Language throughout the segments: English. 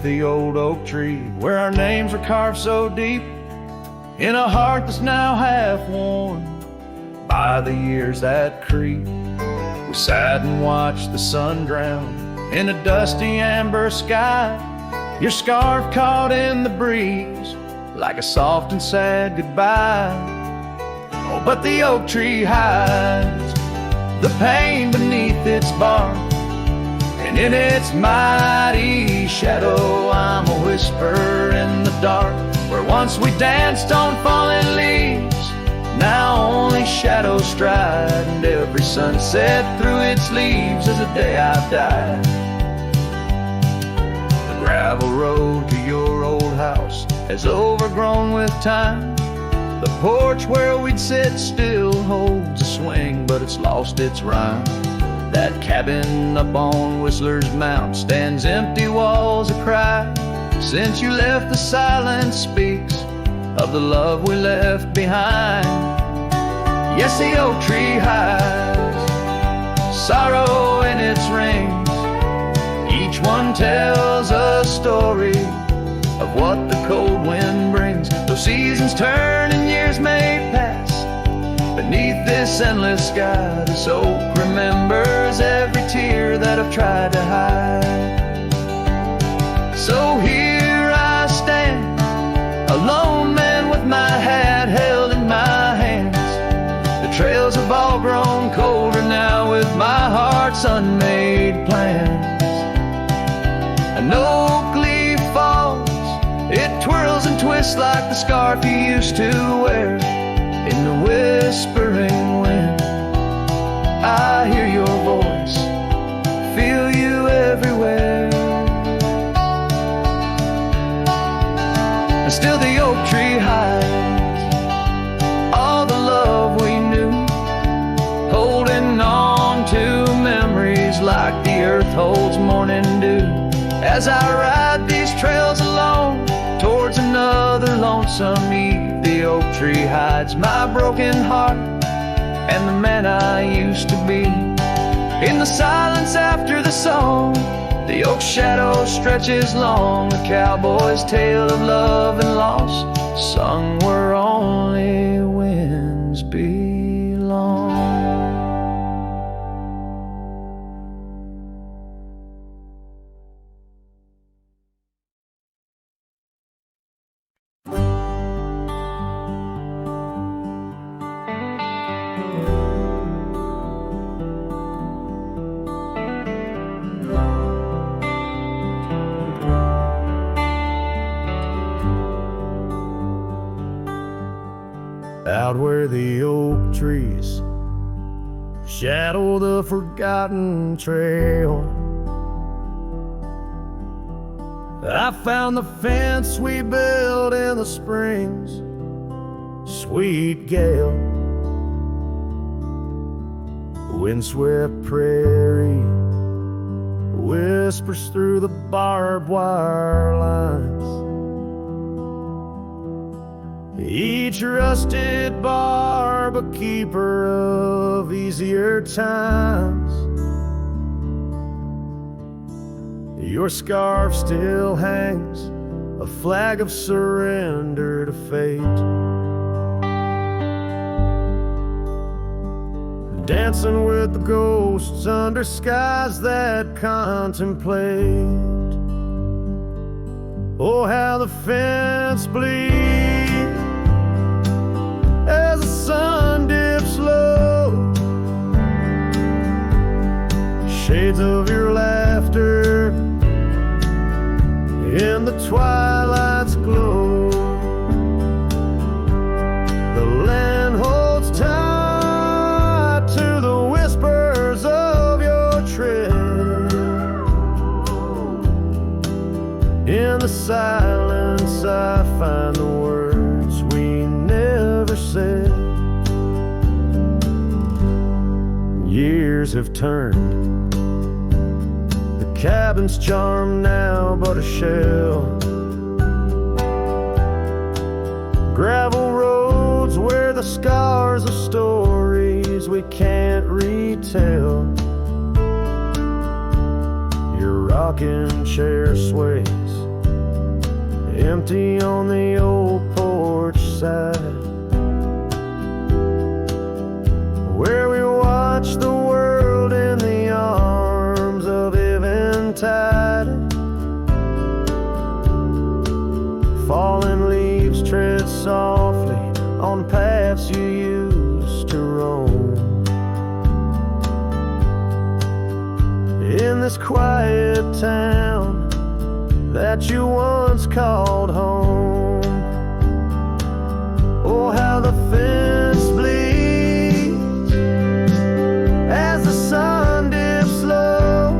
the old oak tree, where our names were carved so deep in a heart that's now half worn by the years that creep. We sat and watched the sun drown in a dusty amber sky, your scarf caught in the breeze like a soft and sad goodbye. Oh, but the oak tree hides the pain beneath its bark, and in its mighty shadow I'm a whisper in the dark. Where once we danced on falling leaves, now only shadows stride, and every sunset through its leaves is a day I've died. The gravel road to your old house has overgrown with time. The porch where we'd sit still holds a swing, but it's lost its rhyme. That cabin up on Whistler's Mount stands empty, walls a cry. Since you left, the silence speaks of the love we left behind. Yes, the oak tree hides sorrow in its rings. Each one tells a story of what the cold wind brings. Though seasons turn and years may pass, beneath this endless sky, this oak remembers every tear that I've tried to hide. So here I stand, a lone man with my hat held in my hands. The trails have all grown colder now with my heart's unmade plans. An oak leaf falls, it twirls and twists like the scarf you used to wear. In the whispering wind, I hear your voice, feel you everywhere. And still the oak tree hides all the love we knew, holding on to memories like the earth holds morning dew. As I ride these trails alone towards another lonesome eve, the oak tree hides my broken heart and the man I used to be. In the silence after the song, the oak shadow stretches long, a cowboy's tale of love and loss, sung where only winds belong. Out where the oak trees shadow the forgotten trail, I found the fence we built in the springs, sweet gale. Windswept prairie whispers through the barbed wire lines. Each rusted barb a keeper of easier times. Your scarf still hangs, a flag of surrender to fate, dancing with the ghosts under skies that contemplate. Oh, how the fence bleeds as the sun dips low. Shades of your laughter in the twilight's glow. The land holds tight to the whispers of your tread. In the silence I find the words we never said. Years have turned, the cabin's charm now but a shell. Gravel roads where the scars of stories we can't retell. Your rocking chair sways empty on the old porch side, where we watch the world in the arms of eventide. Falling leaves tread softly on paths you used to roam. In this quiet town that you once called home, oh, how the fence bleeds as the sun dips low.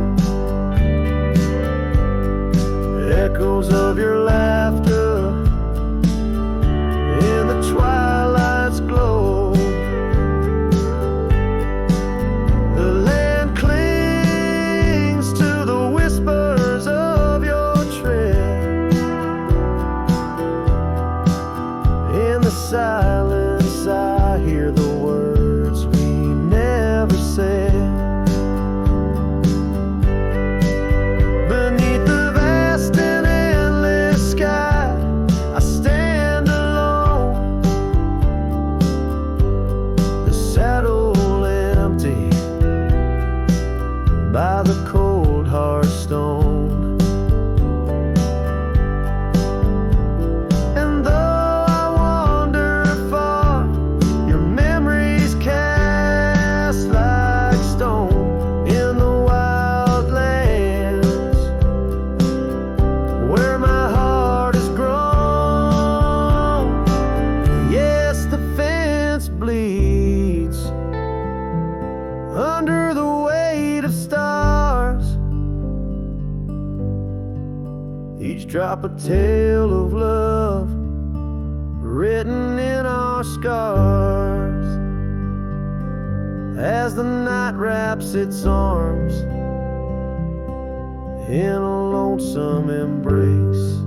Echoes of your laughter in the twilight's glow. The land clings to the whispers of your tread. In the silence I hear the words we never said. Beneath the vast and endless sky, I stand alone, the saddle empty by the cold hearthstone. And though I wander far, your memories cast like stone in the wild lands where my heart has grown. Yes, the fence bleeds under the weight of stars, each drop a tale of love written in our scars. As the night wraps its arms in a lonesome embrace,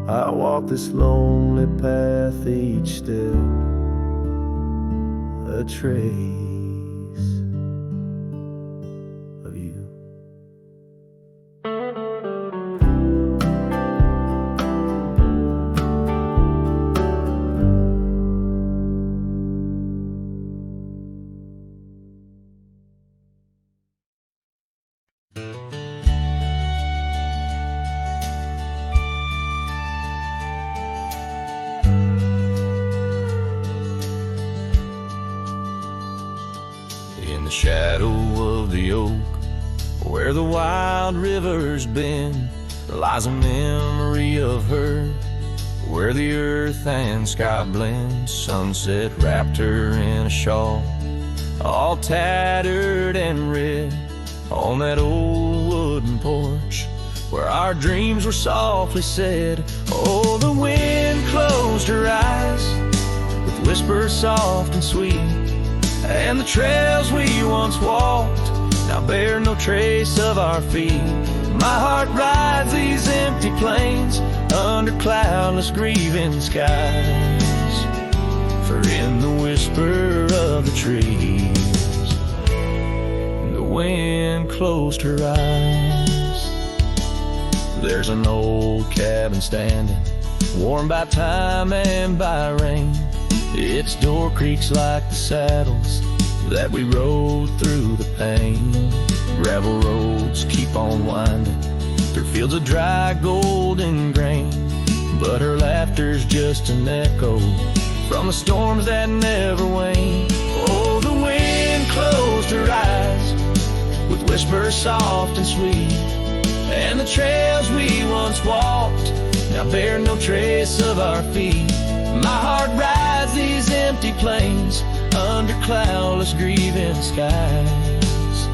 I walk this lonely path, each step a trace of you. In the shadow of the oak, where the wild river's been, lies a memory of her, where the earth and sky blend. Sunset wrapped her in a shawl, all tattered and red, on that old wooden porch where our dreams were softly said. Oh, the wind closed her eyes with whispers soft and sweet, and the trails we once walked now bear no trace of our feet. My heart rides these empty plains under cloudless grieving skies, for in the whisper of the trees the wind closed her eyes. There's an old cabin standing, warmed by time and by rain. Its door creaks like the saddles that we rode through the pain. Gravel roads keep on winding through fields of dry golden grain, but her laughter's just an echo from the storms that never wane. Oh, the wind closed her eyes with whispers soft and sweet, and the trails we once walked now bear no trace of our feet. My heart rides these empty plains under cloudless grieving skies,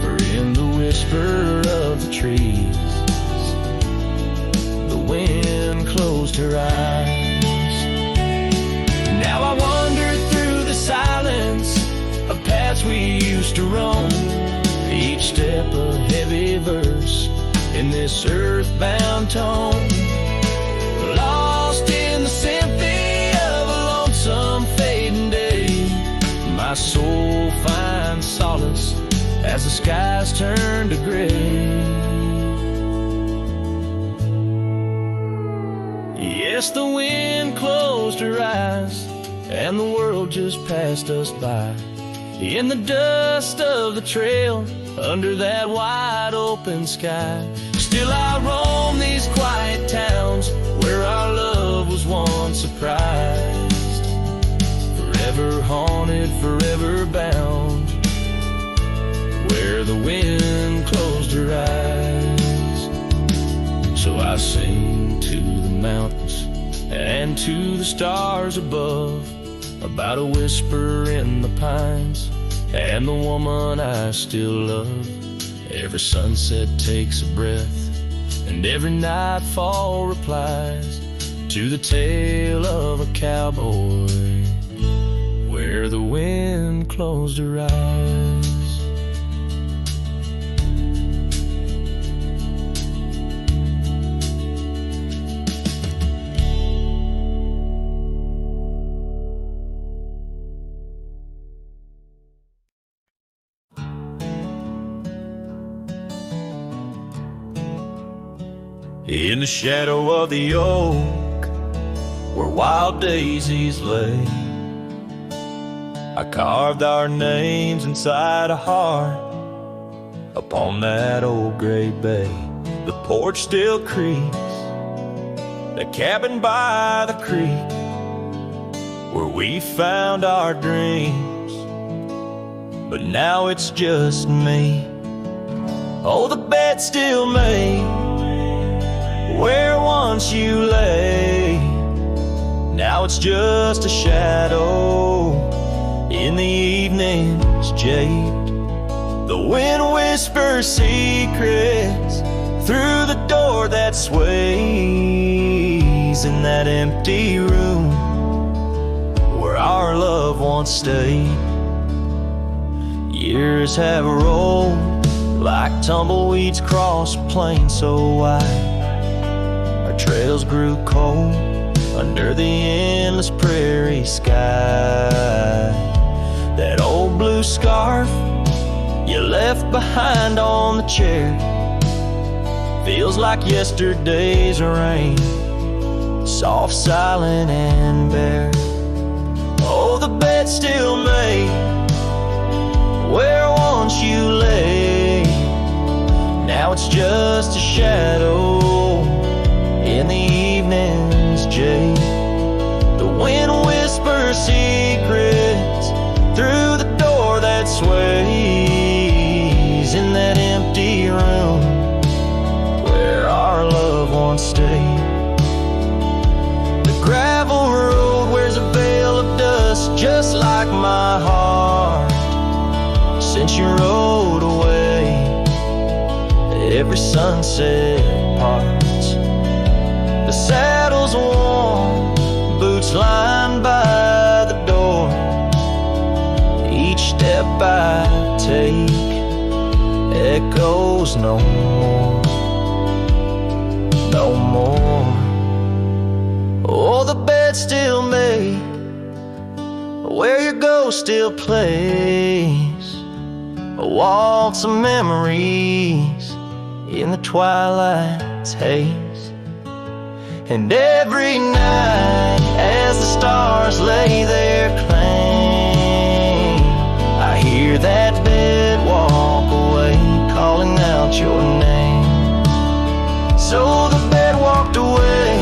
for in the whisper of the trees the wind closed her eyes. Now I wander through the silence of paths we used to roam, each step a heavy verse in this earthbound tone, lost in the symphony of a lonesome fading day. My soul finds solace as the skies turn to gray. Yes, the wind closed her eyes, and the world just passed us by. In the dust of the trail, under that wide open sky, still I roam these quiet towns where our love was once surprised. Forever haunted, forever bound, where the wind closed her eyes. So I sing to the mountains and to the stars above, about a whisper in the pines and the woman I still love. Every sunset takes a breath, and every nightfall replies to the tale of a cowboy, where the wind closed her eyes. In the shadow of the oak, where wild daisies lay, I carved our names inside a heart upon that old gray bay. The porch still creaks, that cabin by the creek, where we found our dreams, but now it's just me. Oh, the bed's still made where once you lay, now it's just a shadow in the evening's jade. The wind whispers secrets through the door that sways in that empty room where our love once stayed. Years have rolled like tumbleweeds across a plain so wide. Trails grew cold under the endless prairie sky. That old blue scarf you left behind on the chair feels like yesterday's rain, soft, silent, and bare. Oh, the bed's still made where once you lay, now it's just a shadow in the evening's jade. The wind whispers secrets through the door that sways in that empty room where our love once stayed. The gravel road wears a veil of dust just like my heart since you rode away. Every sunset parts, the saddle's warm, boots lined by the door. Each step I take echoes no more, no more. Oh, the bed's still made where your ghost still plays a waltz of memories in the twilight's haze. And every night as the stars lay their claim, I hear that bed walk away, calling out your name. So the bed walked away,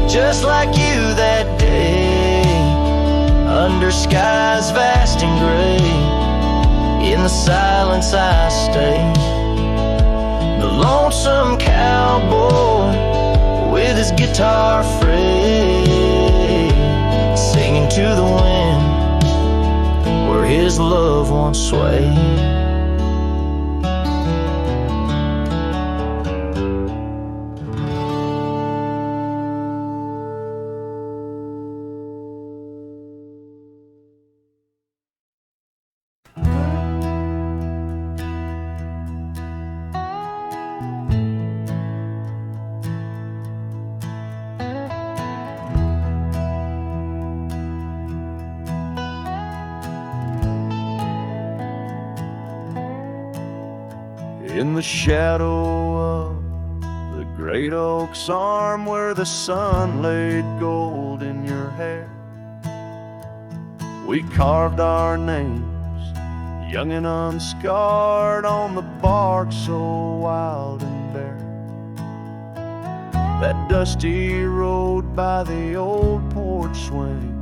just like you that day, under skies vast and gray. In the silence I stay, the lonesome cowboy with his guitar frayed, singing to the wind where his love once swayed. In the shadow of the Great oak's arm where the sun laid gold in your hair. We carved our names, young and unscarred, on the bark so wild and bare. That dusty road by the old porch swing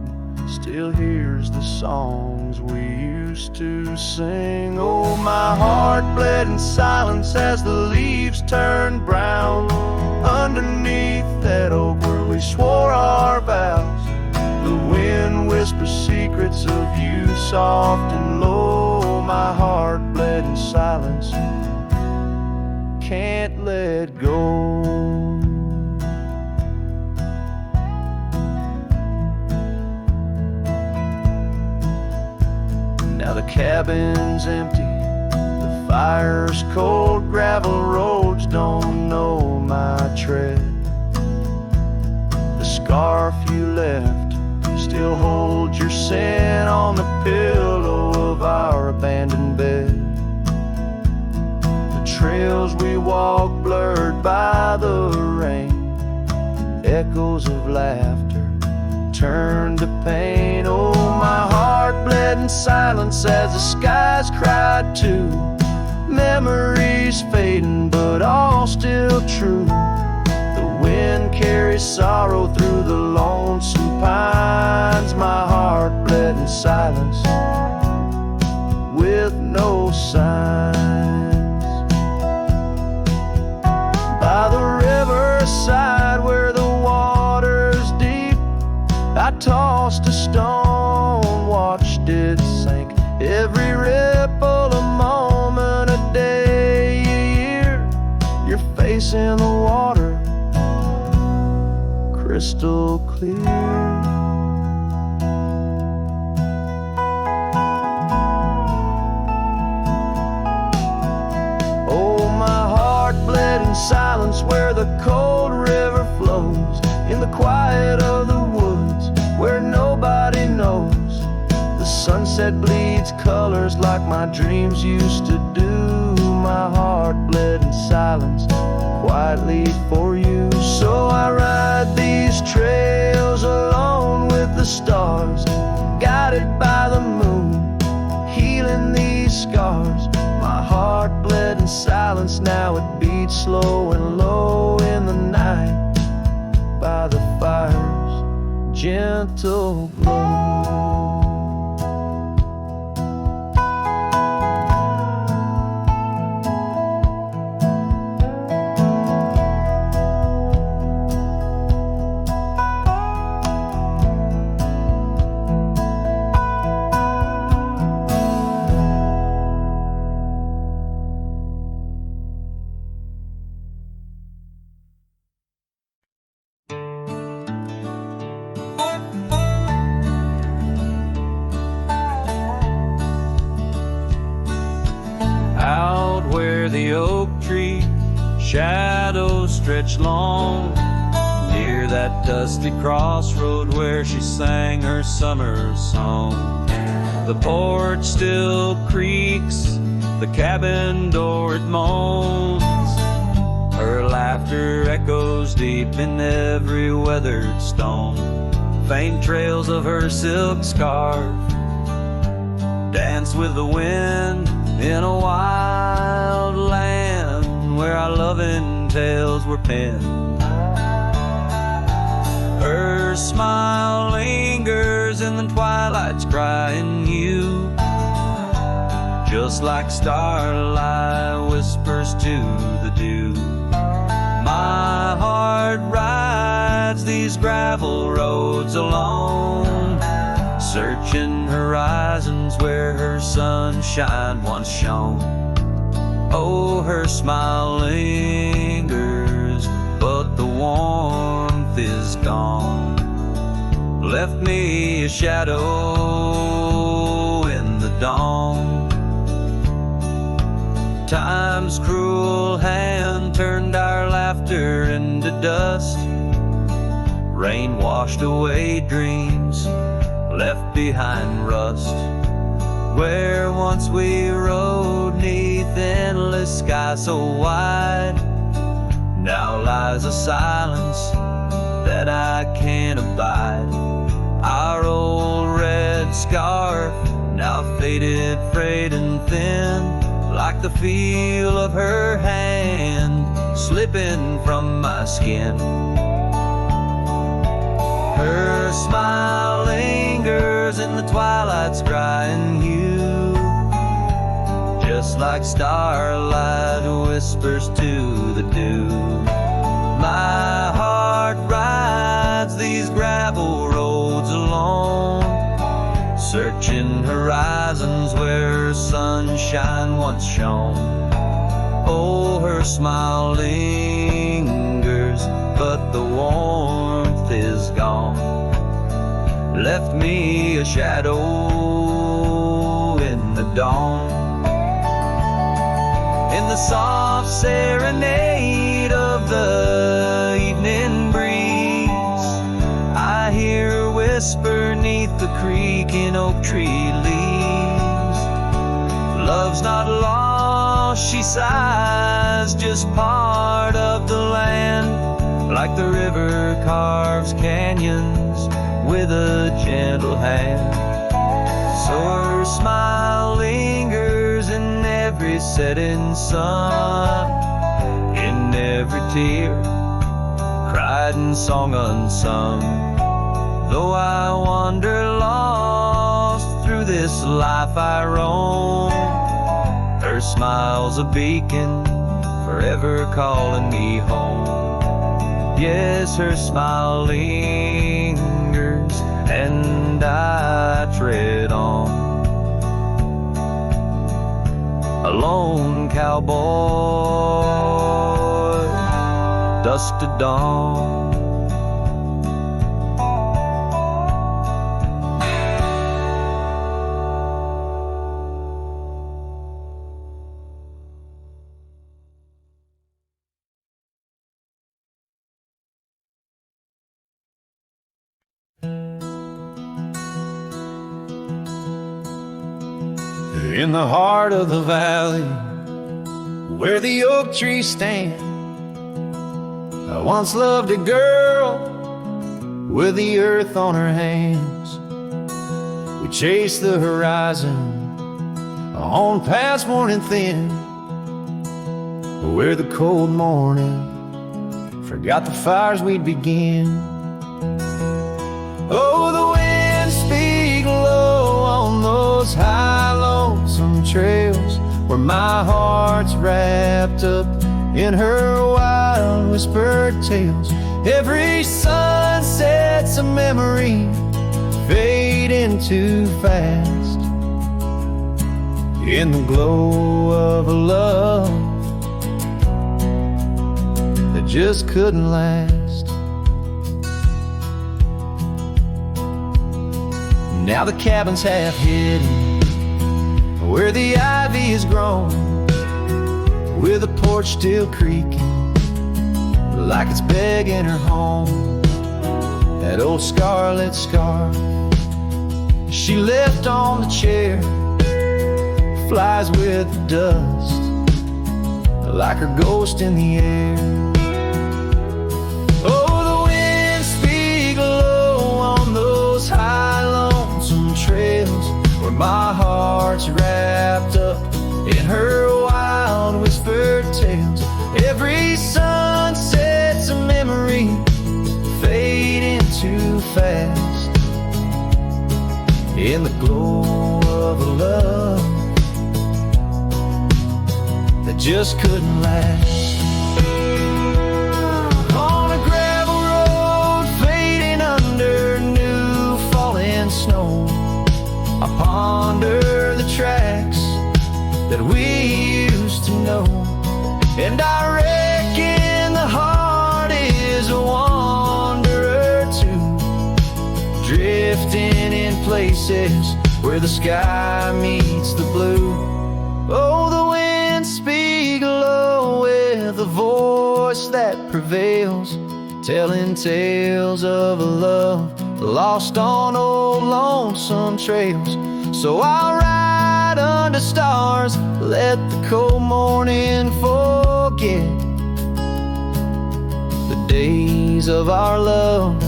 still hears the songs we used to sing. Oh, my heart bled in silence as the leaves turned brown underneath that oak where we swore our vows. The wind whispers secrets of you soft and low. My heart bled in silence, can't let go. Now the cabin's empty, the fire's cold, gravel roads don't know my tread. The scarf you left still holds your scent on the pillow of our abandoned bed. The trails we walk blurred by the rain, echoes of laughter turned to pain. Oh, my heart bled in silence as the skies cried too. Memories fading, but all still true. The wind carries sorrow through the lonesome pines. My heart bled in silence with no signs. By the riverside where the water's deep, I tossed a stone, watched it sink. Every ripple a moment, a day, a year. Your face in the water, crystal clear. Oh, my heart bled in silence where the cold river flows, in the quiet of the woods where nobody knows. The sunset bleeds colors like my dreams used to do. My heart bled in silence quietly for you. So I ride these trails alone with the stars, guided by the moon, healing these scars. My heart bled in silence, now it beats slow and low in the night by the fire's gentle glow. The oak tree shadows stretch long, near that dusty crossroad where she sang her summer song. The porch still creaks, the cabin door it moans. Her laughter echoes deep in every weathered stone. Faint trails of her silk scarf dance with the wind in a wild land where our loving tales were penned. Her smile lingers in the twilight's crying hue, just like starlight whispers to the dew. My heart rides these gravel roads alone, searching horizons where her sunshine once shone. Oh, her smile lingers, but the warmth is gone. Left me a shadow in the dawn. Time's cruel hand turned our laughter into dust. Rain washed away dreams, left behind rust. Where once we rode 'neath endless sky so wide, Now lies a silence that I can't abide. Our old red scarf, now faded, frayed and thin, like the feel of her hand slipping from my skin. Her smile lingers in the twilight's crying hue, just like starlight whispers to the dew. My heart rides these gravel roads alone, searching horizons where sunshine once shone. Oh, her smile lingers, but the warmth is gone. Left me a shadow in the dawn. In the soft serenade of the evening breeze, I hear her whisper neath the creaking oak tree leaves. Love's not lost, she sighs, just part of the land, like the river carves canyons with a gentle hand. So her smile lingers in every setting sun, in every tear, cried and song unsung. Though I wander lost through this life I roam, her smile's a beacon, forever calling me home. Yes, her smile lingers, and I tread on. A lone cowboy, dusk to dawn. In the heart of the valley, where the oak trees stand, I once loved a girl with the earth on her hands. We chased the horizon on past morning thin, where the cold morning forgot the fires we'd begin. Oh, the winds speak low on those high lonesome trails, where my heart's wrapped up in her wild whispered tales. Every sunset's a memory fading too fast, in the glow of a love that just couldn't last. Now the cabin's half hidden where the ivy is grown, with the porch still creaking like it's begging her home. That old scarlet scarf she left on the chair flies with the dust like her ghost in the air. Oh, the winds speak low on those high lonesome trails, where my heart's wrapped up in her wild whispered tales. Every sunset's a memory fading too fast, in the glow of a love that just couldn't last. On a gravel road fading under new falling snow, I ponder the tracks that we used to know, and I reckon the heart is a wanderer too, drifting in places where the sky meets the blue. Oh, the winds speak low with a voice that prevails, telling tales of a love lost on old lonesome trails. So I'll ride under stars, let the cold morning forget days of our love,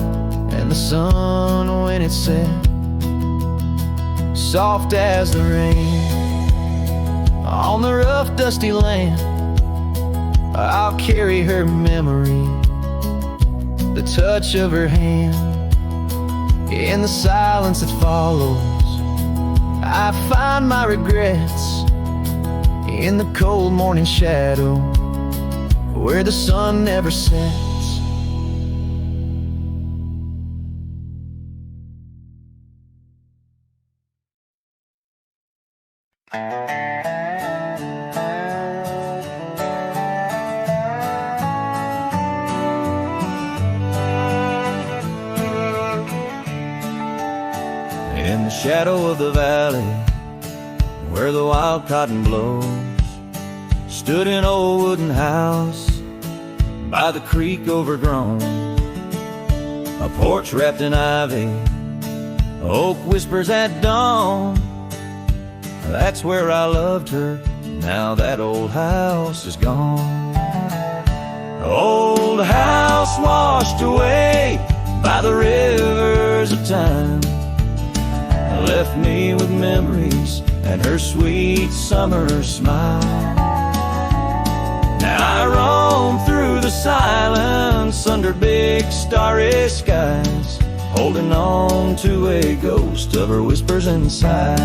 and the sun when it set, soft as the rain on the rough dusty land. I'll carry her memory, the touch of her hand. In the silence that follows, I find my regrets. In the cold morning shadow, where the sun never sets. In the shadow of the valley, where the wild cotton blows, stood an old wooden house by the creek overgrown. A porch wrapped in ivy, oak whispers at dawn. That's where I loved her, now that old house is gone. Old house washed away by the rivers of time, left me with memories and her sweet summer smile. Now I roam through the silence under big starry skies, holding on to a ghost of her whispers inside.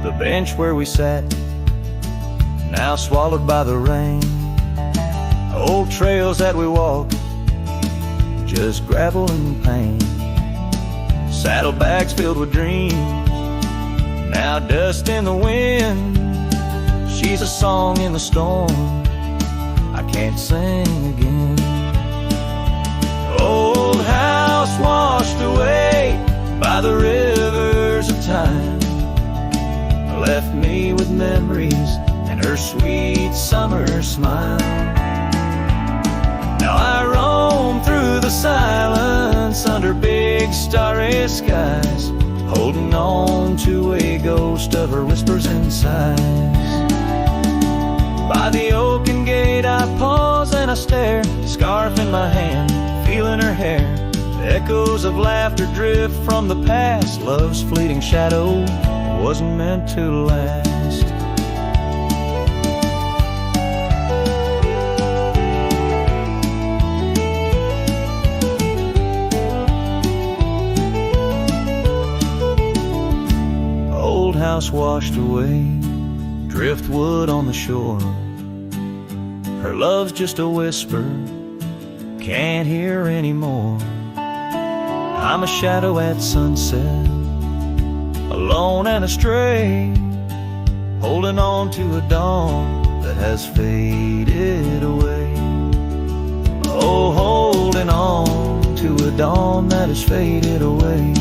The bench where we sat, now swallowed by the rain. Old trails that we walked, just gravel and pain. Saddlebags filled with dreams, now dust in the wind. She's a song in the storm I can't sing again. Old house washed away by the rivers of time, left me with memories and her sweet summer smile. Now I roam through the silence under big starry skies, holding on to a ghost of her whispers and sighs. By the oaken gate I pause and I stare, scarf in my hand, feeling her hair. Echoes of laughter drift from the past, love's fleeting shadow wasn't meant to last. Old house washed away, driftwood on the shore. Her love's just a whisper, can't hear anymore. I'm a shadow at sunset, alone and astray, holding on to a dawn that has faded away. Oh, holding on to a dawn that has faded away.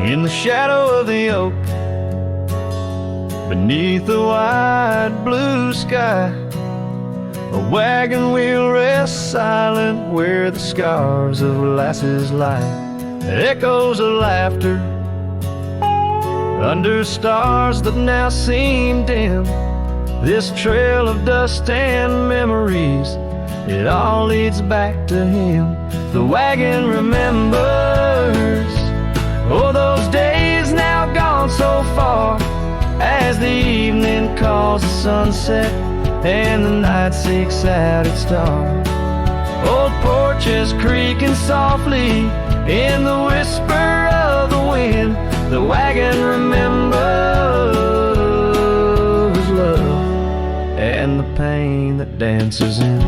In the shadow of the oak, beneath the wide blue sky, a wagon wheel rests silent where the scars of lasses lie. Echoes of laughter under stars that now seem dim. This trail of dust and memories, it all leads back to him. The wagon remembers, oh, those days now gone so far, as the evening calls the sunset and the night seeks out its star. Old porches creaking softly in the whisper of the wind. The wagon remembers love and the pain that dances in.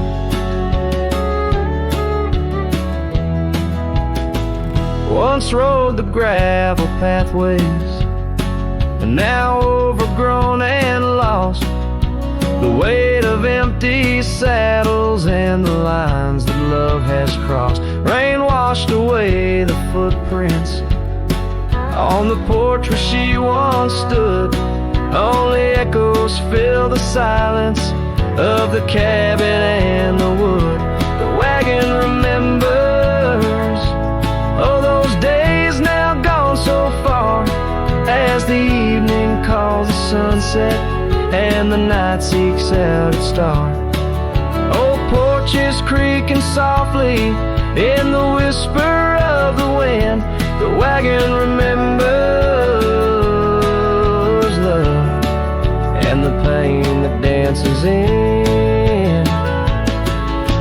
Once rode the gravel pathways, and now overgrown and lost. the weight of empty saddles and the lines that love has crossed. Rain washed away the footprints on the porch where she once stood. Only echoes fill the silence of the cabin and the wood. The wagon remembers, oh, those days now gone so far, as the evening calls the sunset and the night seeks out its star. Old porches creaking softly in the whisper of the wind. The wagon remembers love and the pain that dances in.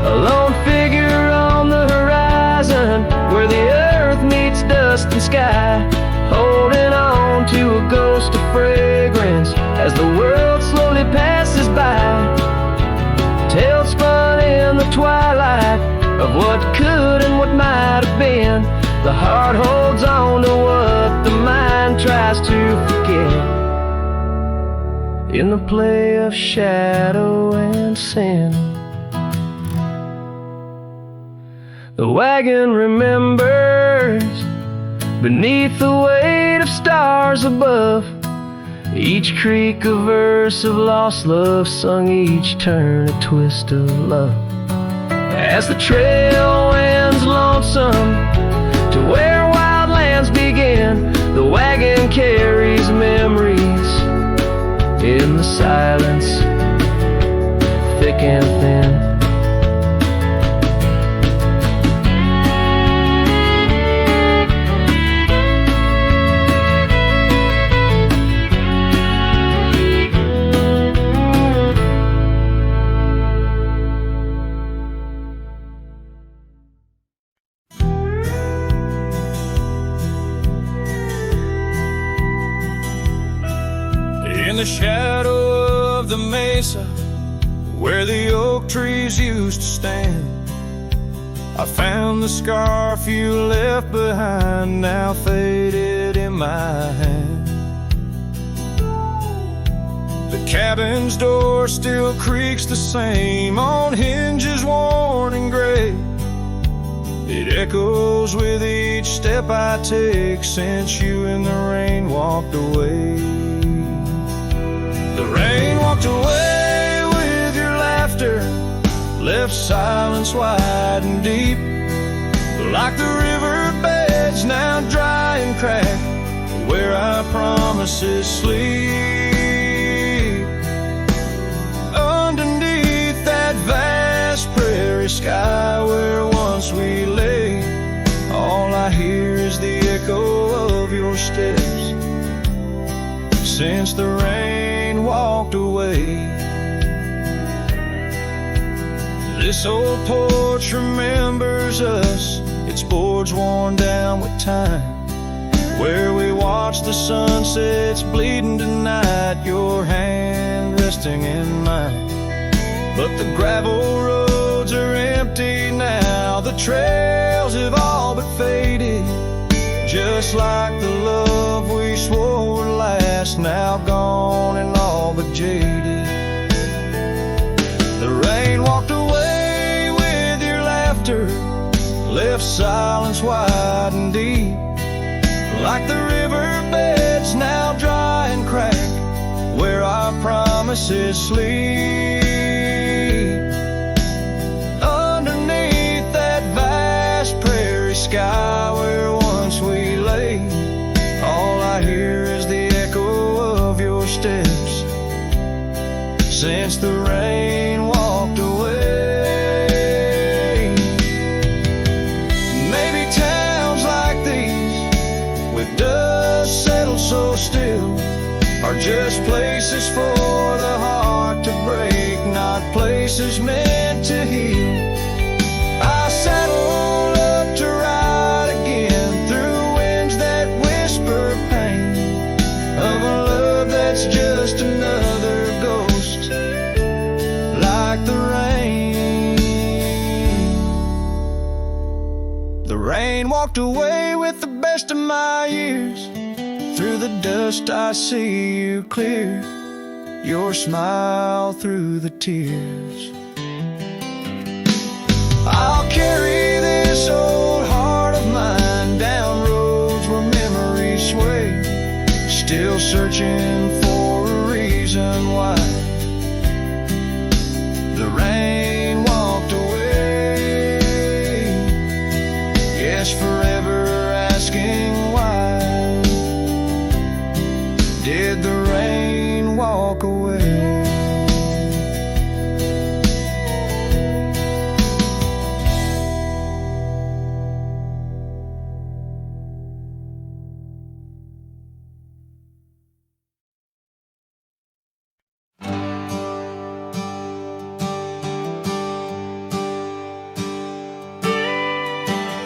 A lone figure on the horizon where the earth meets dust and sky, holding on to a ghost of fragrance as the world slowly passes by. Tales spun in the twilight of what could and what might have been. The heart holds on to what the mind tries to forget, in the play of shadow and sin. The wagon remembers beneath the weight of stars above, each creak a verse of lost love sung, each turn a twist of love. As the trail winds lonesome to where wild lands begin, the wagon carries memories in the silence, thick and thin. In the shadow of the mesa where the oak trees used to stand, I found the scarf you left behind, now faded in my hand. The cabin's door still creaks the same on hinges worn and gray. It echoes with each step I take since you in the rain walked away. The rain walked away with your laughter, left silence wide and deep, like the riverbeds now dry and cracked, where our promises sleep. Underneath that vast prairie sky where once we lay, all I hear is the echo of your steps since the rain walked away. This old porch remembers us, its boards worn down with time, where we watch the sunsets bleeding tonight, your hand resting in mine. But the gravel roads are empty now, the trails have all but faded, just like the love we swore would last, now gone and all but jaded. The rain walked away with your laughter, left silence wide and deep, like the riverbeds now dry and cracked, where our promises sleep. Underneath that vast prairie sky where once we lay, all I hear is the echo of your steps since the rain walked away. Maybe towns like these, with dust settled so still, are just places for the heart to break, not places meant to heal. I saddle up to ride again through winds that whisper pain of a love that's just another ghost, like the rain. The rain walked away with the best of my years. Through the dust I see you clear. your smile through the tears. I'll carry this old heart of mine down roads where memories sway, still searching for a reason why the rain walked away. Yes, forever asking why did the rain walk away?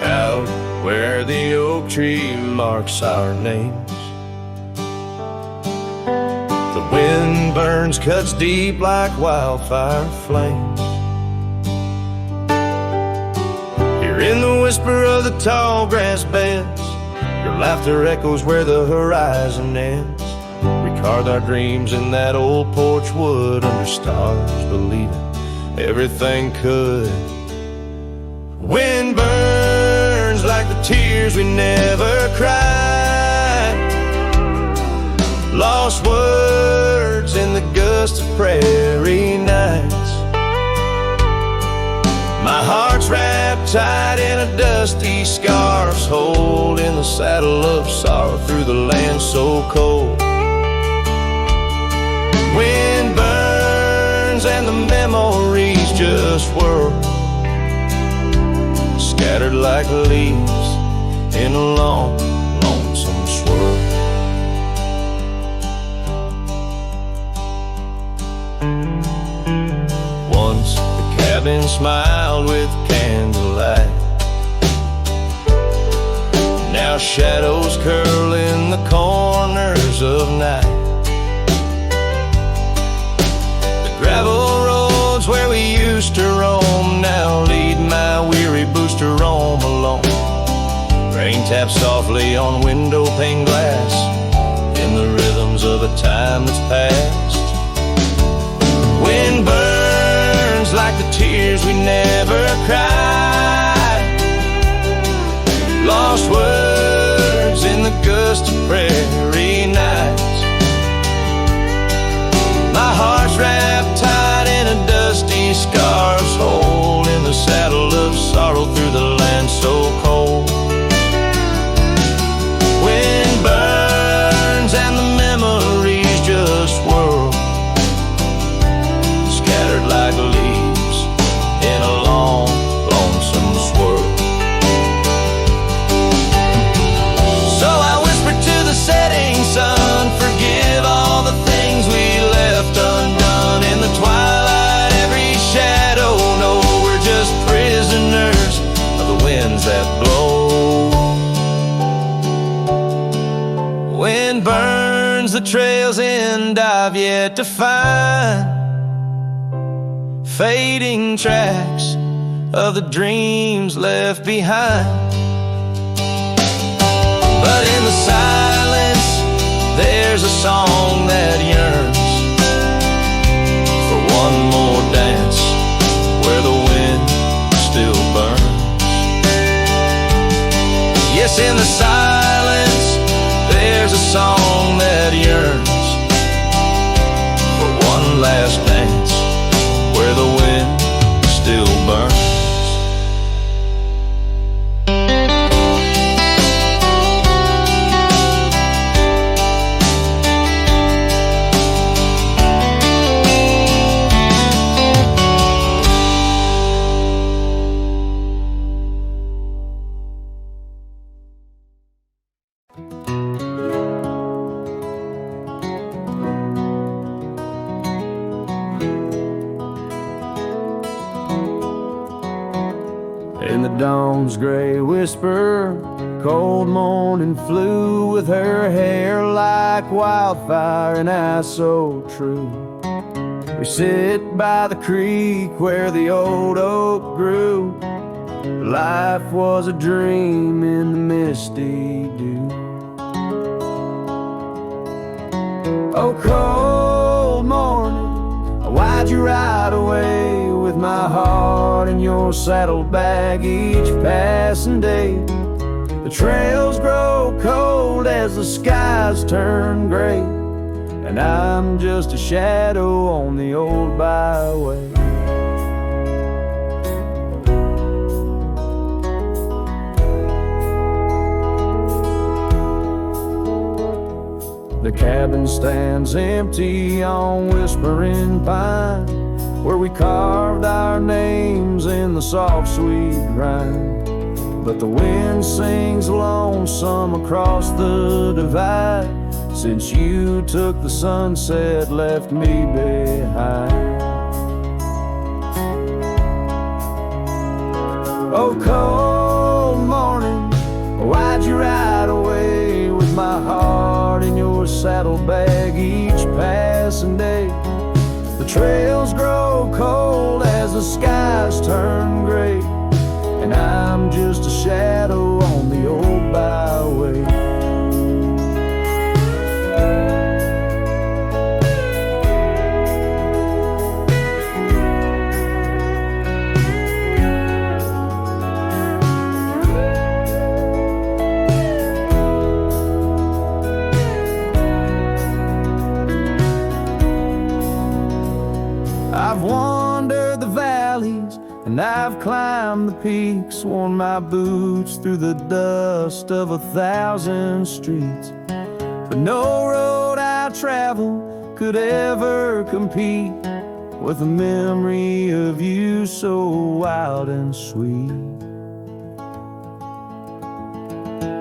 Out where the oak tree marks our names, the wind burns, cuts deep like wildfire flames. Here in the whisper of the tall grass beds, your laughter echoes where the horizon ends. We carved our dreams in that old porch wood under stars, believing everything could. Wind burns like the tears we never cried, lost words in the gust of prairie nights. My heart's wrapped tight in a dusty scarf's hold, in the saddle of sorrow through the land so cold. Wind burns and the memories just whirl, scattered like leaves in a long, lonesome swirl. Once the cabin smiled with candlelight, now shadows curl in the corners of night. The gravel roads where we used to roam now lead my weary booster home alone. Rain taps softly on window pane glass in the rhythms of a time that's past. Wind burns like the tears we never cried, lost words in the gust of prairie nights. My heart's wrapped tight in a dusty scarf's hole, in the saddle of sorrow through the land so cold. Wind burns and the memories just whirl, scattered like leaves in a long, lonesome swirl. So I whisper to the setting sun, forgive all the things we left undone in the twilight. Every shadow, no, we're just prisoners of the winds that blow. Wind burns the trails end I've yet to find, fading tracks of the dreams left behind. But in the silence there's a song that yearns for one more dance where the wind still burns. Yes, in the silence there's a song that yearns for one last dance where the wind still burns. In the dawn's gray whisper, cold morning flew with her hair like wildfire and eyes so true. We sit by the creek where the old oak grew. Life was a dream in the misty dew. Oh, cold morning Why'd you ride away with my heart in your saddlebag each passing day? The trails grow cold as the skies turn gray, and I'm just a shadow on the old byway. The cabin stands empty on Whispering Pine, where we carved our names in the soft sweet rime. But the wind sings lonesome across the divide, since you took the sunset, left me behind. Oh, cold morning, why'd you ride away with my heart in your saddlebag each passing day? The trails grow cold as the skies turn gray, and I'm just a shadow on the old byway. I've wandered the valleys and I've climbed the peaks, worn my boots through the dust of 1,000 streets, but no road I travel could ever compete with the memory of you so wild and sweet.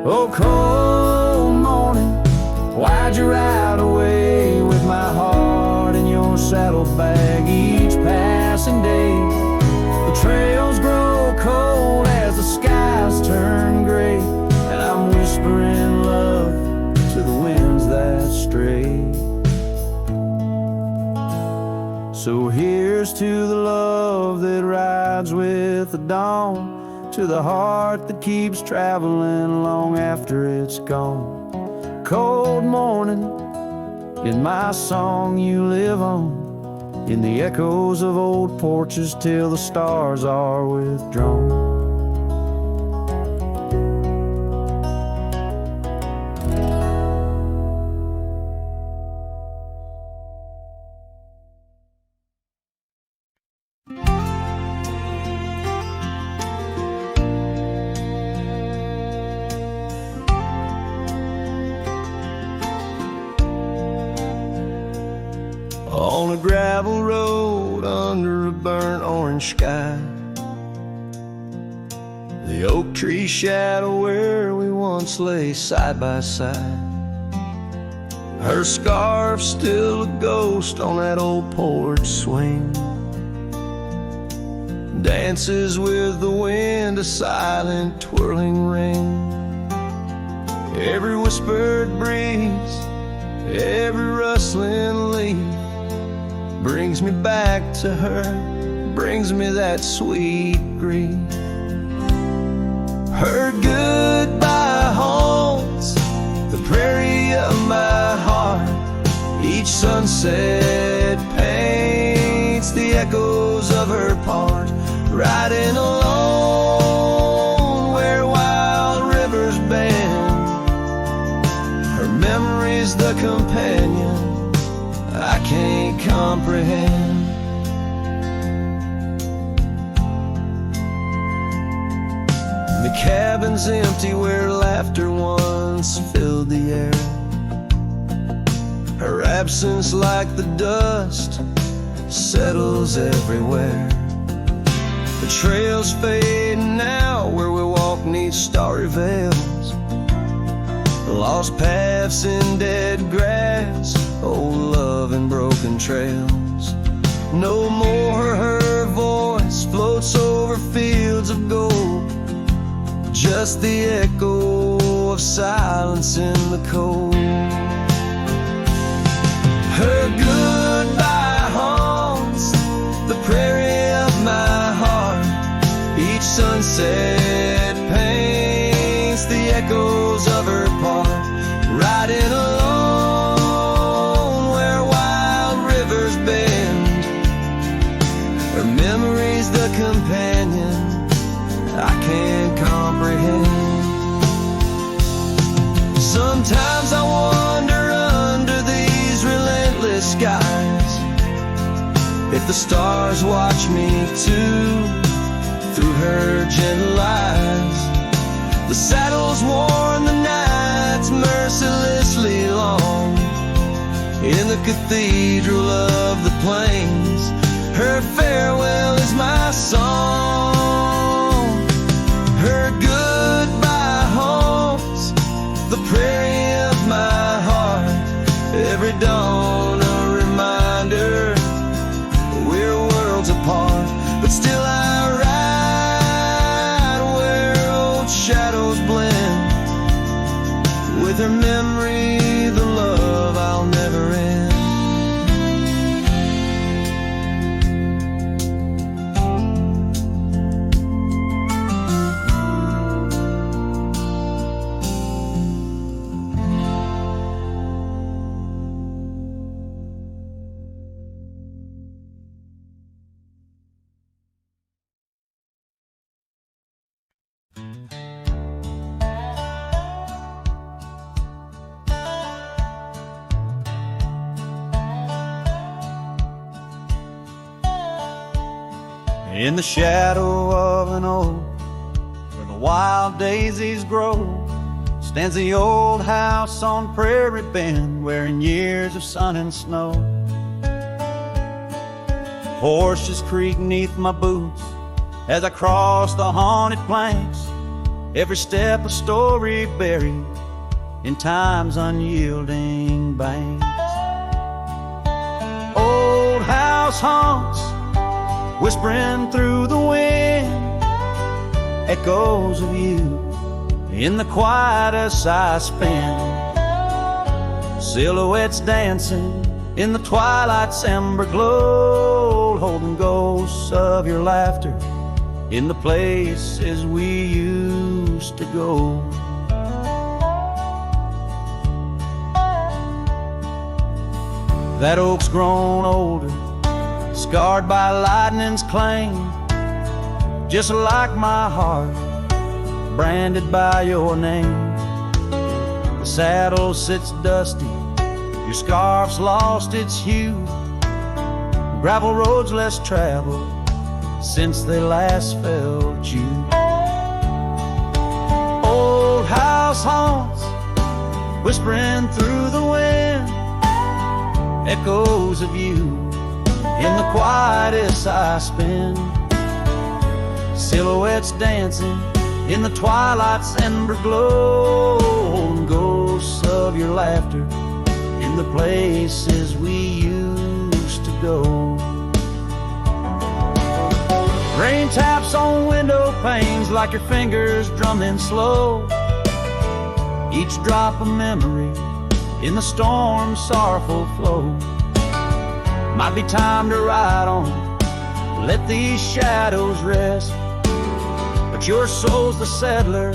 Oh, cold morning, why'd you ride away with my heart in your saddlebag each passing day? The trails grow cold as the skies turn gray, and I'm whispering love to the winds that stray. So here's to the love that rides with the dawn, to the heart that keeps traveling long after it's gone. Cold morning, in my song you live on, in the echoes of old porches till the stars are withdrawn. On a gravel road under a burnt orange sky, the oak tree shadow where we once lay side by side. Her scarf still a ghost on that old porch swing, dances with the wind, a silent twirling ring. Every whispered breeze, every rustling leaf brings me back to her, brings me that sweet grief. Her goodbye haunts the prairie of my heart. Each sunset paints the echoes of her part. Riding alone where wild rivers bend, her memory's the companion I can't comprehend. The cabin's empty where laughter once filled the air. Her absence, like the dust, settles everywhere. The trails fade now where we walk neath starry veils, lost paths in dead grass, old love and broken trails. No more her voice floats over fields of gold, just the echo of silence in the cold. Her goodbye haunts the prairie of my heart. Each sunset paints the echoes of her part. Riding alone where wild rivers bend, companion I can't comprehend. Sometimes I wonder under these relentless skies if the stars watch me too through her gentle eyes. The saddles worn, the nights mercilessly long, in the cathedral of the plains, her farewell is my song. Her goodbye haunts the prairie of my heart. Every dawn a reminder we're worlds apart, but still I ride where old shadows blend with her memory, the love I'll never end. In the shadow of an oak, where the wild daisies grow, stands the old house on Prairie Bend, wearing years of sun and snow. Horses creak neath my boots as I cross the haunted planks, every step a story buried in time's unyielding banks. Old house haunts, whispering through the wind, echoes of you in the quiet as I spend. Silhouettes dancing in the twilight's ember glow, holding ghosts of your laughter in the places we used to go. That oak's grown older, scarred by lightning's claim, just like my heart, branded by your name. The saddle sits dusty, your scarf's lost its hue, gravel roads less traveled since they last felt you. Old house haunts, whispering through the wind, echoes of you in the quietest I spend. Silhouettes dancing in the twilight's ember glow, and ghosts of your laughter in the places we used to go. Rain taps on window panes like your fingers drumming slow, each drop a memory in the storm's sorrowful flow. Might be time to ride on, let these shadows rest, but your soul's the settler,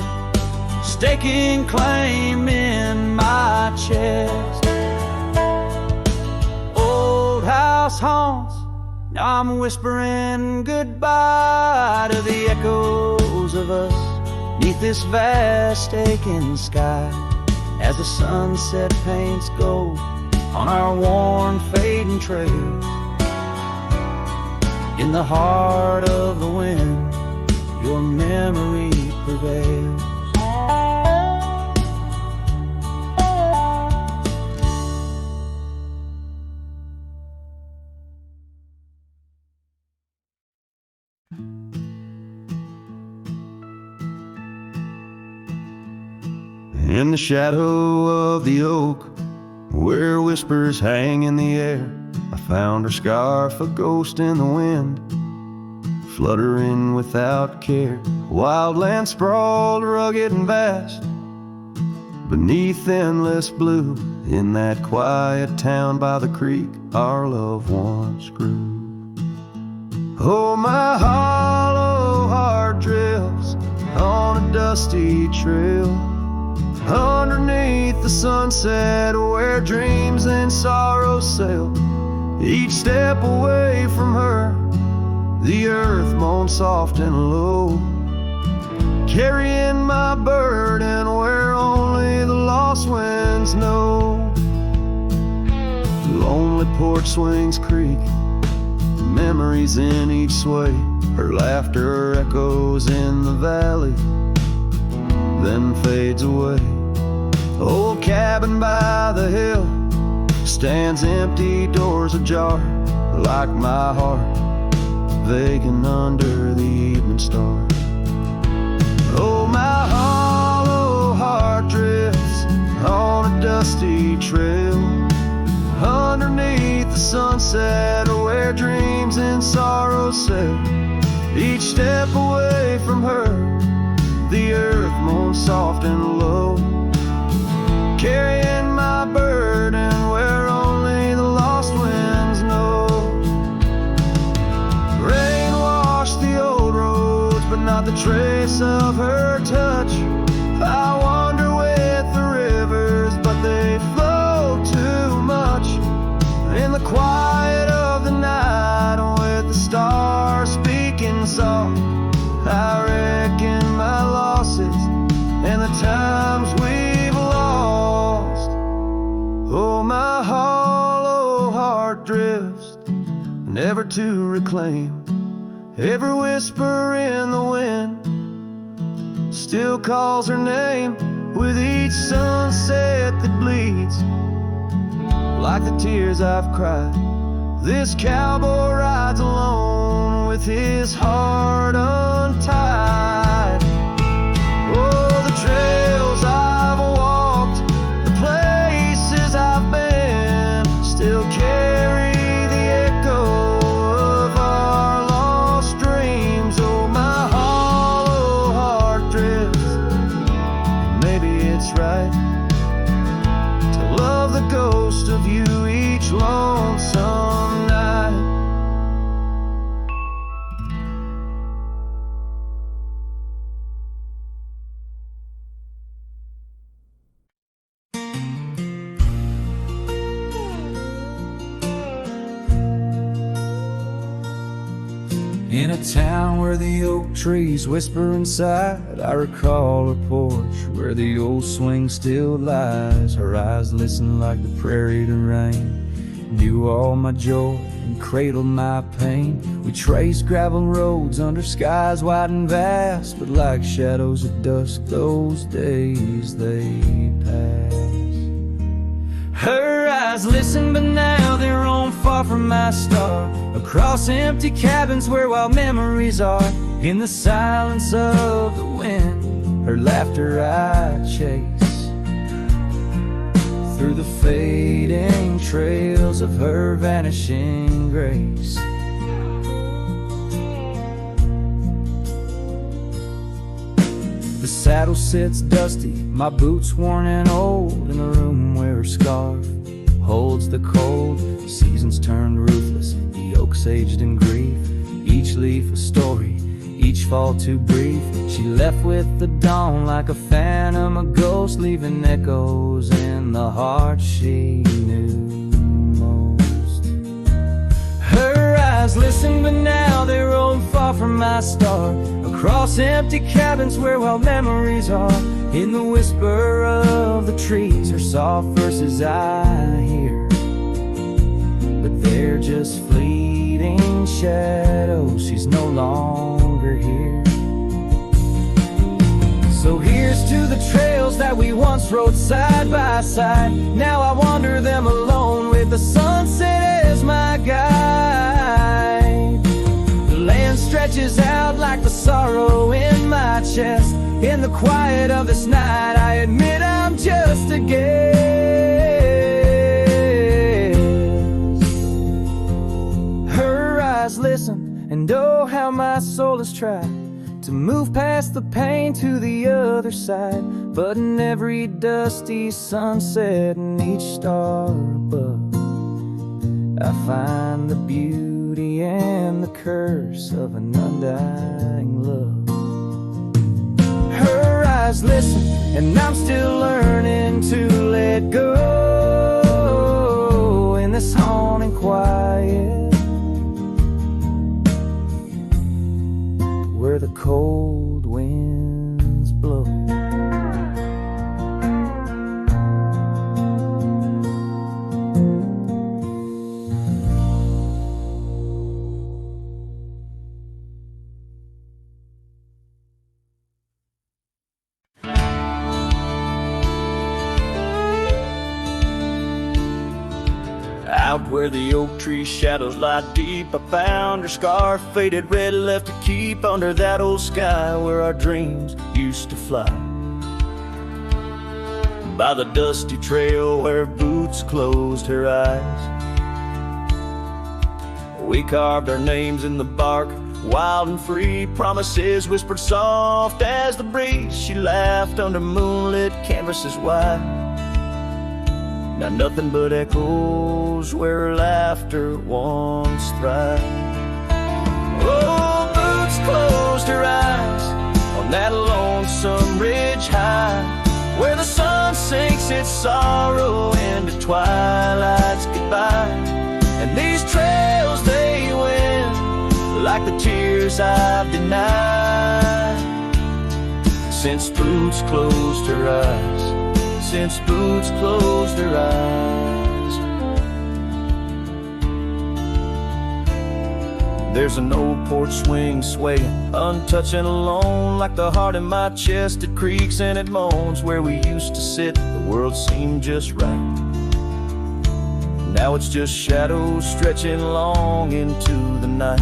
staking claim in my chest. Old house haunts, now I'm whispering goodbye to the echoes of us neath this vast aching sky, as the sunset paints gold on our worn, fading trails. In the heart of the wind, your memory prevails. In the shadow of the oak, where whispers hang in the air, I found her scarf, a ghost in the wind, fluttering without care. Wildland sprawled, rugged and vast, beneath endless blue. In that quiet town by the creek, our love once grew. Oh, my hollow heart drifts on a dusty trail, underneath the sunset where dreams and sorrows sail. Each step away from her The earth moans soft and low, carrying my burden where only the lost winds know. Lonely porch swings creak, memories in each sway. Her laughter echoes in the valley, then fades away. Old cabin by the hill stands empty, doors ajar, like my heart vacant under the evening star. Oh, my hollow heart drifts on a dusty trail underneath the sunset, where dreams and sorrows sail. Each step away from her, the earth moans soft and low, carrying my burden where only the lost winds know. Rain washed the old roads, but not the trace of her touch. I wander with the rivers, but they flow too much. In the quiet of the night, with the stars speaking soft, I reckon my losses and the times we've lost. Oh, my hollow heart drifts, never to reclaim. Every whisper in the wind still calls her name. With each sunset that bleeds like the tears I've cried, this cowboy rides alone with his heart untied. Oh, the trails I've walked, the places I've been, still carry the echo of our lost dreams. Oh, my hollow heart drifts, maybe it's right to love the ghost of you each lonesome night. In a town where the oak trees whisper inside, I recall her porch where the old swing still lies. Her eyes listen like the prairie to rain, knew all my joy and cradled my pain. We traced gravel roads under skies wide and vast, but like shadows at dusk those days they pass. Her eyes listen, but now they're on far from my star, across empty cabins where wild memories are. In the silence of the wind, her laughter I chase, through the fading trails of her vanishing grace. The saddle sits dusty, my boots worn and old, in the room where her scarf holds the cold. Seasons turned ruthless, the oaks aged in grief, each leaf a story, each fall too brief. She left with the dawn like a phantom, a ghost, leaving echoes in the heart she knew most. Her eyes listen, but now they roam far from my star, across empty cabins where wild memories are. In the whisper of the trees, her soft verses I hear, but they're just fleeting shadows. She's no longer here. So here's to the trails that we once rode side by side. Now I wander them alone with the sunset as my guide. The land stretches out like the sorrow in my chest. In the quiet of this night, I admit I'm just a guest. Her eyes listen, and oh how my soul has tried to move past the pain to the other side. But in every dusty sunset and each star above, I find the beauty and the curse of an undying love. Her eyes listen, and I'm still learning to let go in this haunting quiet. where the cold winds blow. Out where the oak tree shadows lie deep, I found her scarf, faded red, left to keep under that old sky where our dreams used to fly. By the dusty trail where boots closed her eyes, we carved our names in the bark, wild and free, promises whispered soft as the breeze. She laughed under moonlit canvases wide. Now nothing but echoes where her laughter once thrived. Oh, boots closed her eyes on that lonesome ridge high, where the sun sinks its sorrow into twilight's goodbye. And these trails they win like the tears I've denied, since boots closed her eyes. Since boots closed her eyes. There's an old porch swing swaying, untouched and alone, like the heart in my chest. It creaks and it moans. Where we used to sit, the world seemed just right. Now it's just shadows stretching long into the night.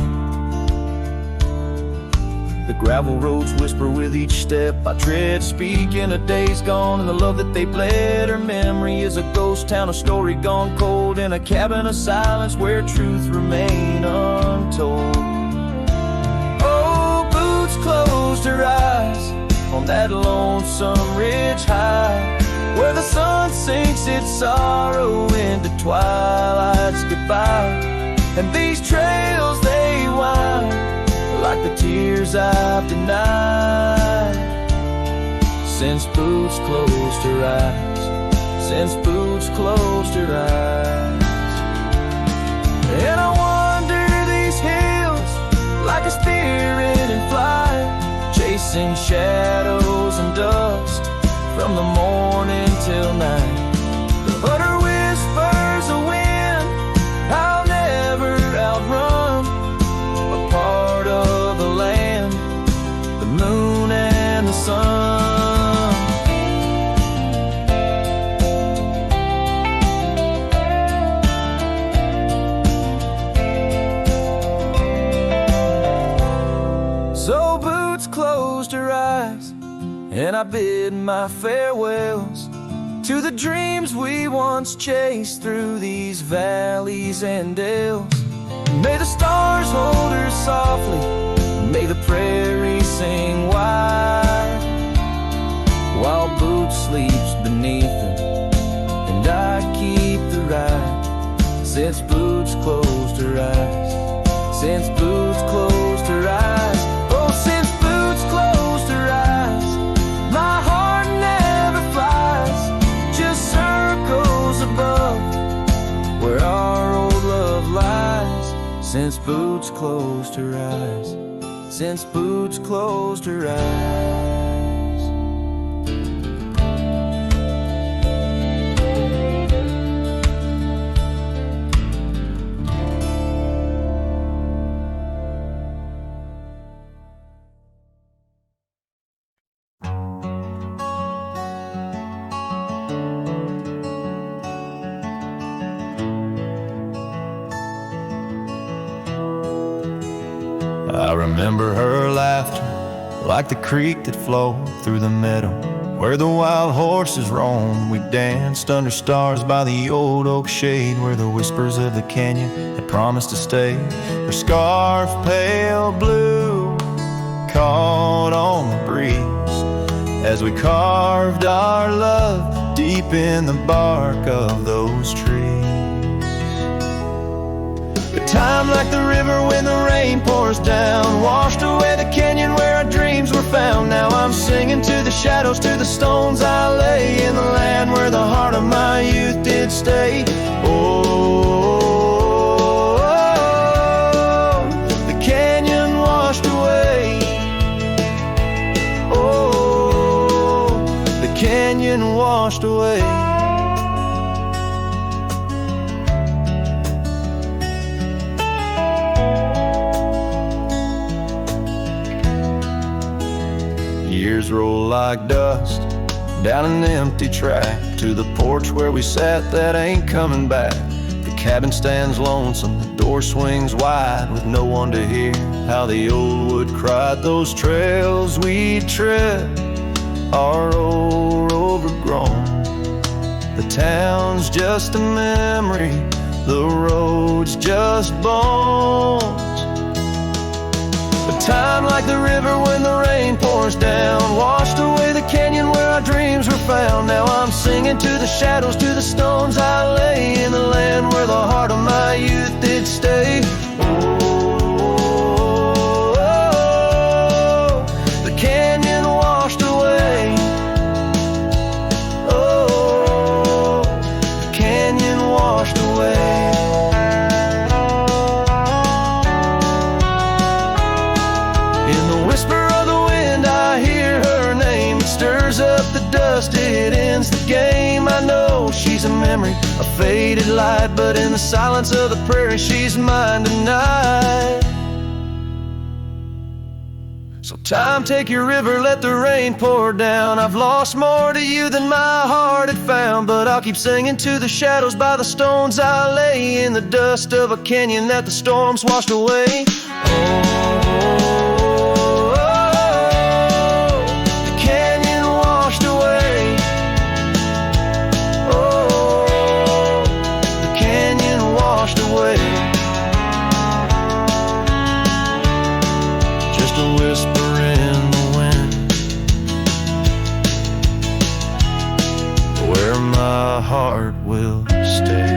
The gravel roads whisper with each step I tread, speaking of days gone and the love that they bled. Her memory is a ghost town, a story gone cold, in a cabin of silence where truth remain untold. Oh, boots closed her eyes on that lonesome ridge high, where the sun sinks its sorrow into twilight's goodbye. And these trails they wind like the tears I've denied, since boots closed her eyes. Since boots closed her eyes. And I wander these hills like a spirit in flight, chasing shadows and dust from the morning till night. But her whispers a wind I'll never outrun, a part of the land, the moon and the sun. So boots closed her eyes, and I bid my farewells to the dreams we once chased through these valleys and dales. May the stars hold her softly, may the prairie sing wide, while Boots sleeps beneath them, and I keep the ride. Since Boots closed her eyes, since Boots closed her eyes, oh, since Boots closed her eyes, my heart never flies, just circles above where our old love lies. Since Boots closed her eyes, since Boots closed her eyes. I remember her laughter like the creek that flowed through the meadow where the wild horses roam. We danced under stars by the old oak shade where the whispers of the canyon had promised to stay. Her scarf pale blue caught on the breeze as we carved our love deep in the bark of those trees. Time like the river when the rain pours down, washed away the canyon where our dreams were found. Now I'm singing to the shadows, to the stones I lay in the land where the heart of my youth did stay. Oh, the canyon washed away canyon washed away. Years roll like dust down an empty track to the porch where we sat that ain't coming back. The cabin stands lonesome, the door swings wide with no one to hear how the old wood cried. Those trails we'd tread are old, overgrown. The town's just a memory, the road's just bones. A time like the river when the rain pours down, washed away the canyon where our dreams were found. Now I'm singing to the shadows, to the stones I lay in the land where the heart of my youth did stay. Oh, the canyon washed away. Oh, the canyon washed away. Up the dust, it ends the game. I know she's a memory, a faded light, but in the silence of the prairie, she's mine tonight. So time, take your river, let the rain pour down. I've lost more to you than my heart had found, but I'll keep singing to the shadows by the stones I lay in the dust of a canyon that the storms washed away. Just a whisper in the wind, where my heart will stay.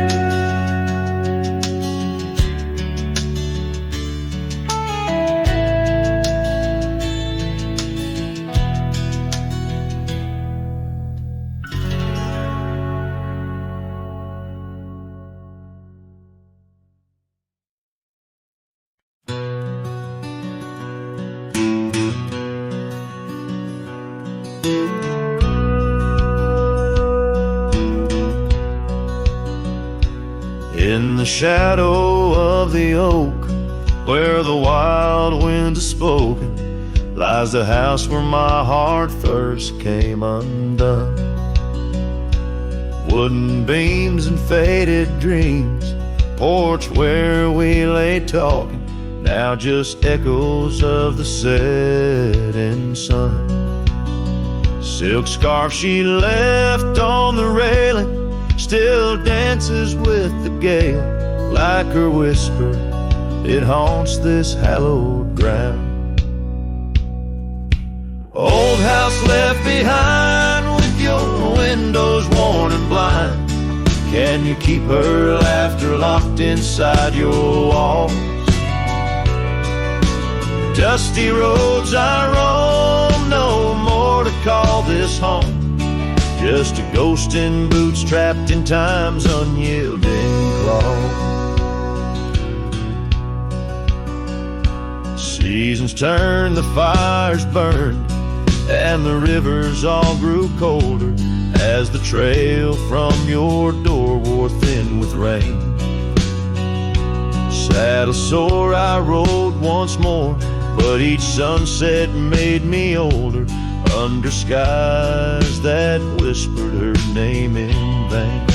In the shadow of the oak, where the wild winds have spoken, lies the house where my heart first came undone. Wooden beams and faded dreams, porch where we lay talking, now just echoes of the setting sun. Silk scarf she left on the railing still dances with the gale. Like her whisper, it haunts this hallowed ground. Old house left behind with your windows worn and blind. Can you keep her laughter locked inside your walls? Dusty roads I roam, no more to call this home. Just a ghost in boots trapped in time's unyielding claw. Seasons turned, the fires burned, and the rivers all grew colder as the trail from your door wore thin with rain. Saddle sore I rode once more, but each sunset made me older, under skies that whispered her name in vain.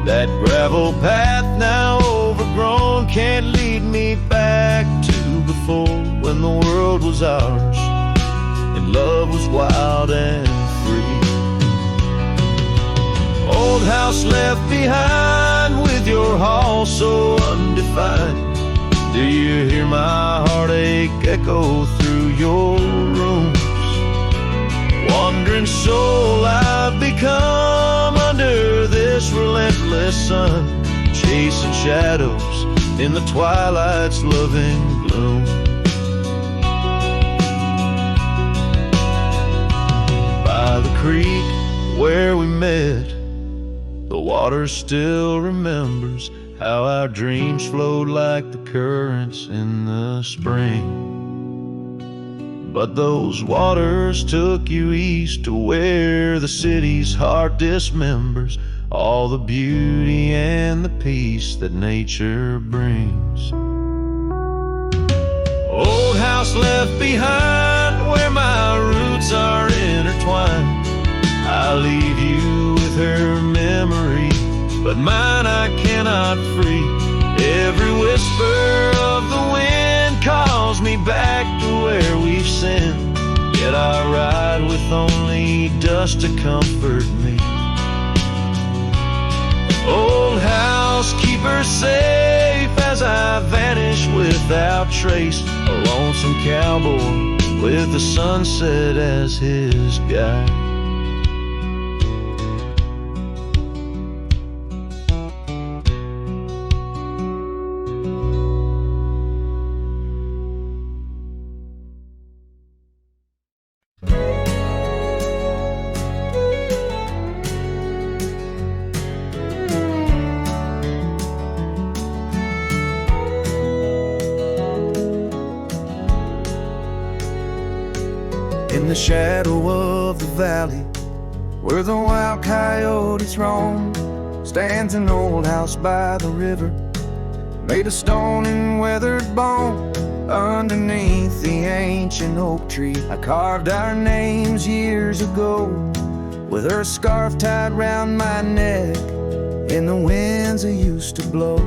That gravel path now overgrown can't lead me back to before, when the world was ours and love was wild and free. Old house left behind with your hall so undefined. Do you hear my heartache echo through your rooms? Wandering soul I've become under this relentless sun, chasing shadows in the twilight's loving gloom. By the creek where we met, the water still remembers how our dreams flowed like the currents in the spring. But those waters took you east to where the city's heart dismembers all the beauty and the peace that nature brings. Old house left behind where my roots are intertwined. I leave you with her memory, but mine I cannot free. Every whisper of the wind calls me back to where we've sinned, yet I ride with only dust to comfort me. Old house, keep her safe as I vanish without trace. A lonesome cowboy with the sunset as his guide. In the shadow of the valley, where the wild coyotes roam, stands an old house by the river, made of stone and weathered bone. Underneath the ancient oak tree, I carved our names years ago, with her scarf tied round my neck in the winds that used to blow.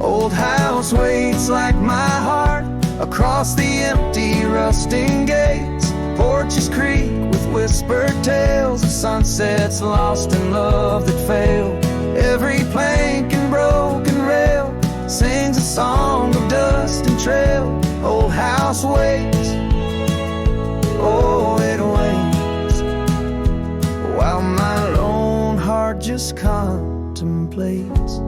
Old house waits like my heart across the empty rusting gates. Porches creak with whispered tales of sunsets lost in love that failed. Every plank and broken rail sings a song of dust and trail. Old house waits, oh it waits, while my lone heart just contemplates.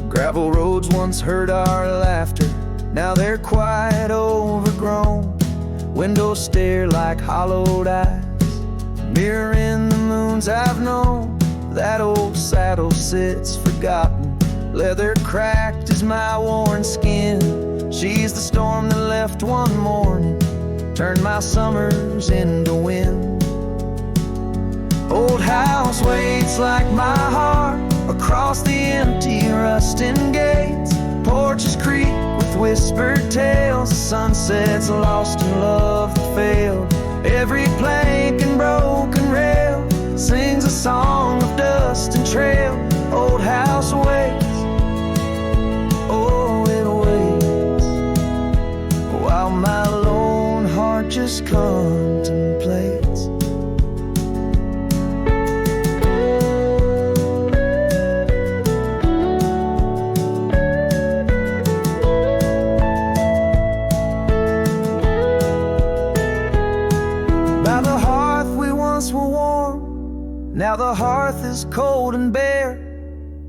Gravel roads once heard our laughter, now they're quite overgrown. Windows stare like hollowed eyes, mirroring the moons I've known. That old saddle sits forgotten, leather cracked as my worn skin. She's the storm that left one morning, turned my summers into wind. Old house waits like my heart across the empty rusting gates. Porches creak with whispered tales of sunsets lost in love that failed. Every plank and broken rail sings a song of dust and trail. Old house waits, oh it waits, while my lone heart just contemplates. Now the hearth is cold and bare,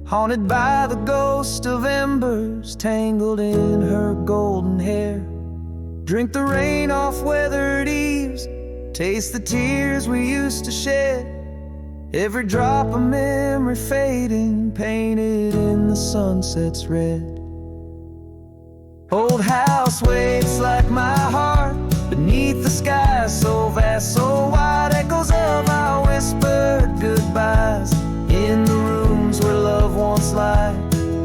haunted by the ghost of embers tangled in her golden hair. Drink the rain off weathered eaves, taste the tears we used to shed. Every drop of memory fading, painted in the sunset's red. Old house waits like my heart beneath the sky so vast, so wide. Echoes of our whispered goodbyes in the rooms where love once lied.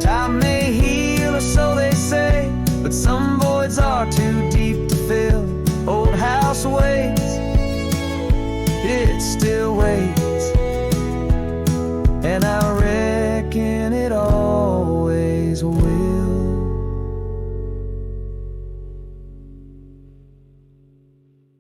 Time may heal, or so they say, but some voids are too deep